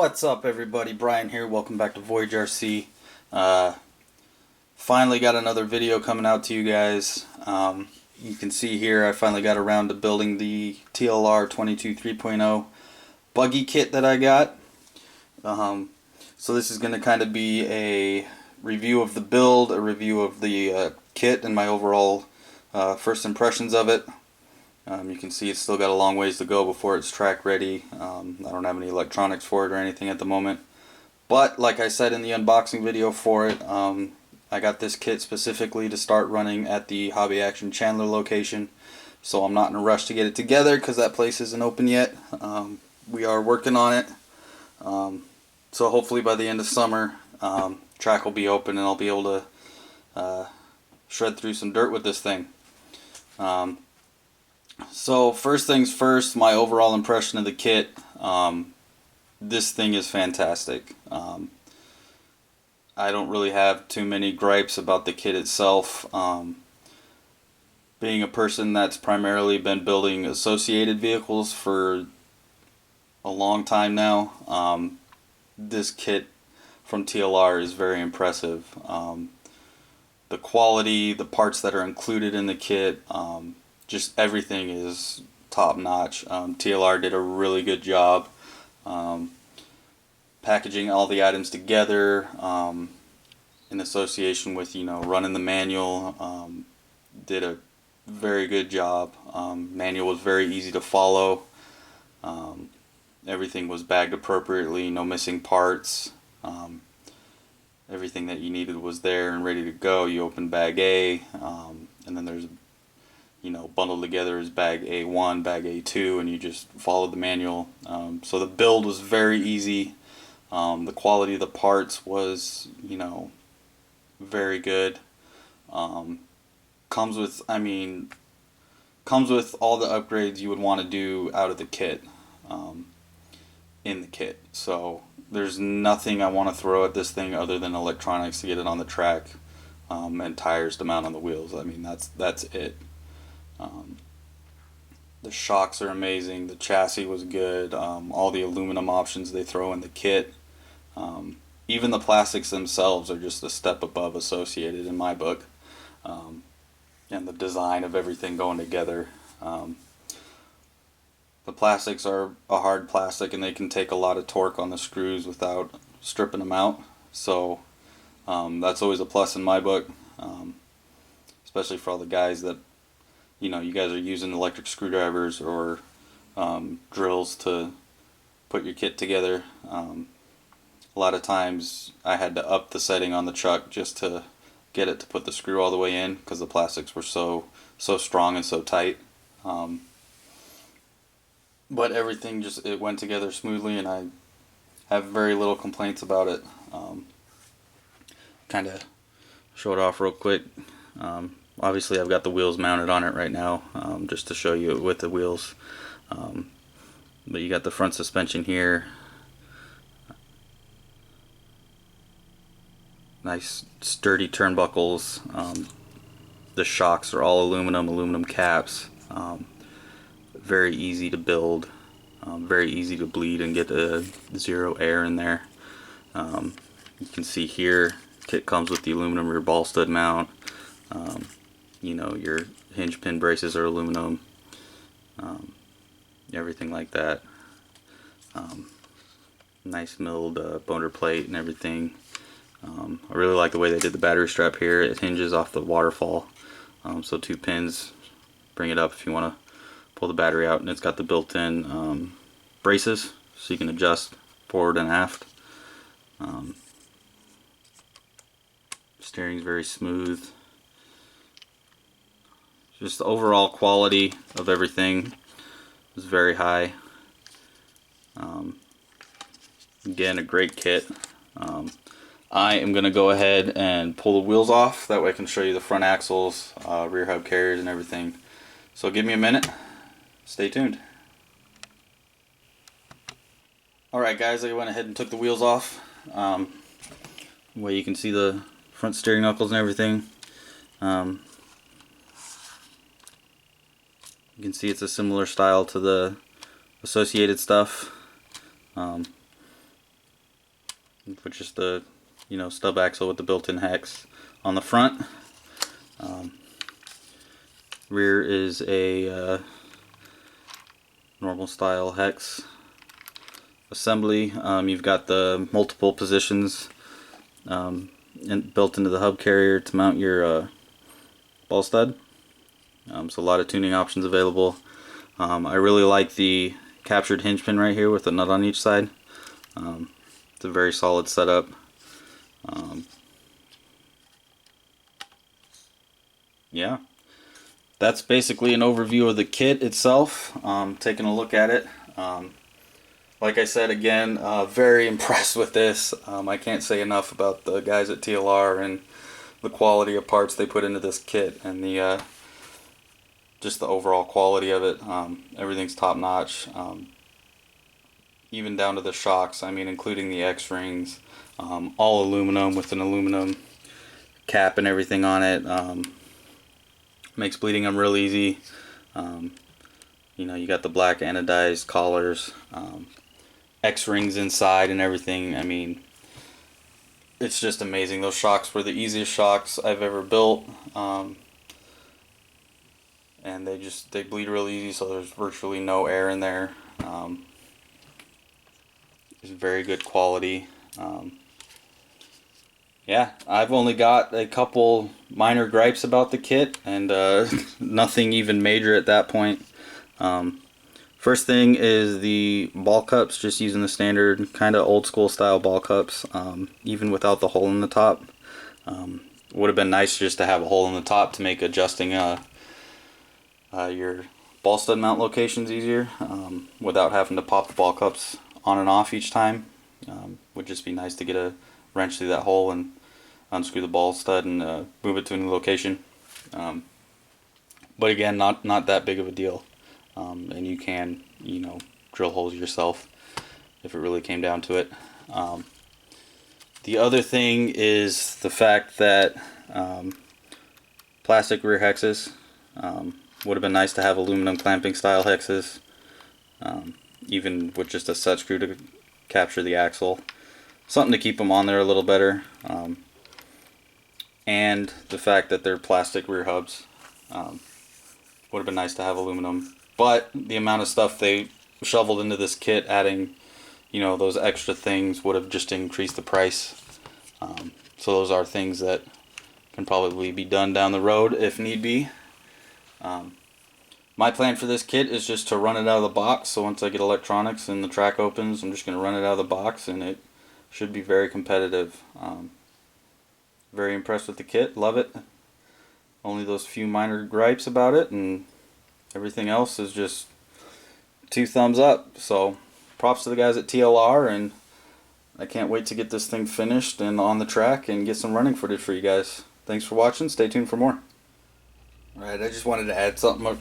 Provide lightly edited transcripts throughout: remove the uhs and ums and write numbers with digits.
What's up, everybody? Brian here. Welcome back to Voyage RC. Finally got another video coming out to you guys. You can see here I finally got around to building the TLR 22 3.0 buggy kit that I got. So this is going to kind of be a review of the build, a review of the kit, and my overall first impressions of it. You can see it's still got a long ways to go before it's track ready. I don't have any electronics for it or anything at the moment. But like I said in the unboxing video for it, I got this kit specifically to start running at the Hobby Action Chandler location. So I'm not in a rush to get it together because that place isn't open yet. We are working on it. So hopefully by the end of summer, track will be open and I'll be able to shred through some dirt with this thing. So first things first, my overall impression of the kit. This thing is fantastic. I don't really have too many gripes about the kit itself. Being a person that's primarily been building associated vehicles for a long time now, this kit from TLR is very impressive. The quality, the parts that are included in the kit, just everything is top notch. TLR did a really good job packaging all the items together in association with, running the manual. Did a very good job. Manual was very easy to follow. Everything was bagged appropriately, no missing parts. Everything that you needed was there and ready to go. You open bag A, and then there's bundled together as bag A1, bag A2, and you just followed the manual. So the build was very easy. The quality of the parts was, very good. Comes with all the upgrades you would want to do out of the kit, in the kit. So there's nothing I want to throw at this thing other than electronics to get it on the track, and tires to mount on the wheels. That's it. The shocks are amazing. The chassis was good. All the aluminum options they throw in the kit. Even the plastics themselves are just a step above associated in my book. And the design of everything going together. The plastics are a hard plastic and they can take a lot of torque on the screws without stripping them out. So that's always a plus in my book. Especially for all the guys that you guys are using electric screwdrivers or drills to put your kit together. A lot of times I had to up the setting on the chuck just to get it to put the screw all the way in because the plastics were so strong and so tight. But everything it went together smoothly, and I have very little complaints about it. Kind of show it off real quick. Obviously I've got the wheels mounted on it right now, just to show you with the wheels. But you got the front suspension here. Nice sturdy turnbuckles. The shocks are all aluminum caps. Very easy to build. Very easy to bleed and get zero air in there. You can see here, kit comes with the aluminum rear ball stud mount. Your hinge pin braces are aluminum, everything like that. Nice milled boner plate and everything. I really like the way they did the battery strap here. It hinges off the waterfall, so 2 pins bring it up if you want to pull the battery out, and it's got the built-in braces so you can adjust forward and aft. Steering's very smooth. Just the overall quality of everything is very high. Again, a great kit. I am going to go ahead and pull the wheels off. That way I can show you the front axles, rear hub carriers and everything. So give me a minute. Stay tuned. Alright guys, I went ahead and took the wheels off. Where you can see the front steering knuckles and everything. You can see it's a similar style to the associated stuff. which is the stub axle with the built-in hex on the front. Rear is a normal style hex assembly. You've got the multiple positions built into the hub carrier to mount your ball stud. So a lot of tuning options available. I really like the captured hinge pin right here with the nut on each side. It's a very solid setup. Yeah, that's basically an overview of the kit itself. Taking a look at it. Like I said, again, very impressed with this. I can't say enough about the guys at TLR and the quality of parts they put into this kit, and the just the overall quality of it. Everything's top notch, even down to the shocks. I mean, including the X-rings, all aluminum with an aluminum cap and everything on it. Makes bleeding them real easy. You got the black anodized collars, X-rings inside and everything. I mean, it's just amazing. Those shocks were the easiest shocks I've ever built, and they bleed real easy, so there's virtually no air in there. It's very good quality. Yeah, I've only got a couple minor gripes about the kit, and nothing even major at that point. First thing is the ball cups, just using the standard kind of old school style ball cups, even without the hole in the top. Would have been nice just to have a hole in the top to make adjusting your ball stud mount locations easier, without having to pop the ball cups on and off each time. Would just be nice to get a wrench through that hole and unscrew the ball stud and move it to a new location. But again, not that big of a deal. And you can, drill holes yourself if it really came down to it. The other thing is the fact that plastic rear hexes, would have been nice to have aluminum clamping style hexes, even with just a set screw to capture the axle. Something to keep them on there a little better. And the fact that they're plastic rear hubs, would have been nice to have aluminum. But the amount of stuff they shoveled into this kit, adding, those extra things, would have just increased the price. So those are things that can probably be done down the road if need be. My plan for this kit is just to run it out of the box. So once I get electronics and the track opens, I'm just going to run it out of the box, and it should be very competitive. Very impressed with the kit. Love it. Only those few minor gripes about it, and everything else is just 2 thumbs up. So props to the guys at TLR, and I can't wait to get this thing finished and on the track and get some running footage for you guys. Thanks for watching. Stay tuned for more. Alright, I just wanted to add something,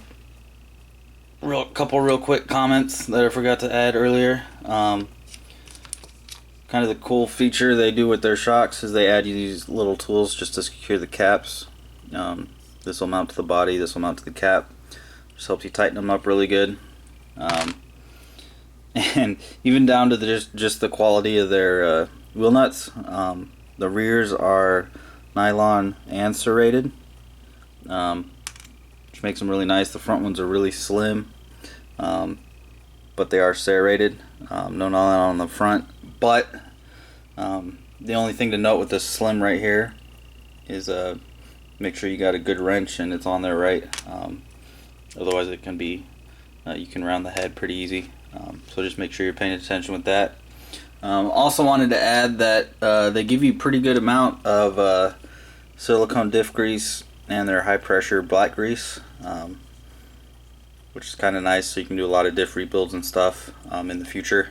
couple real quick comments that I forgot to add earlier. Kind of the cool feature they do with their shocks is they add you these little tools just to secure the caps. This will mount to the body, this will mount to the cap. Just helps you tighten them up really good. And even down to just the quality of their wheel nuts. The rears are nylon and serrated, which makes them really nice. The front ones are really slim, but they are serrated. No nylon on the front. But the only thing to note with this slim right here is make sure you got a good wrench and it's on there right. Otherwise it can be, you can round the head pretty easy. So just make sure you're paying attention with that. Also wanted to add that they give you a pretty good amount of silicone diff grease and their high pressure black grease, which is kind of nice, so you can do a lot of diff rebuilds and stuff in the future.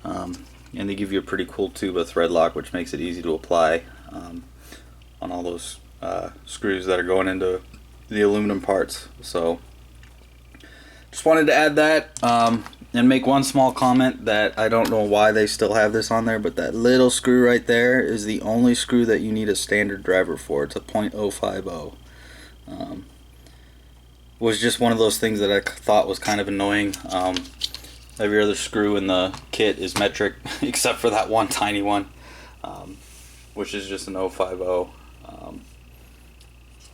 And they give you a pretty cool tube of thread lock, which makes it easy to apply on all those screws that are going into the aluminum parts. So just wanted to add that, and make one small comment that I don't know why they still have this on there, but that little screw right there is the only screw that you need a standard driver for. It's a .050. Was just one of those things that I thought was kind of annoying. Every other screw in the kit is metric except for that one tiny one. which is just an 050.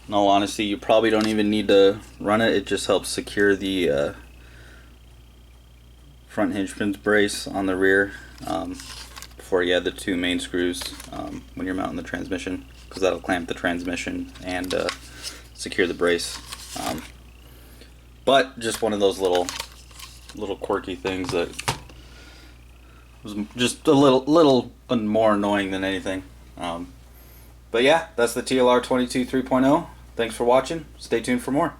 In all honesty, you probably don't even need to run it. It just helps secure the front hinge pins brace on the rear before you add the 2 main screws when you're mounting the transmission, because that'll clamp the transmission and secure the brace. But just one of those little quirky things that was just a little more annoying than anything. But yeah, that's the TLR 22 3.0. Thanks for watching. Stay tuned for more.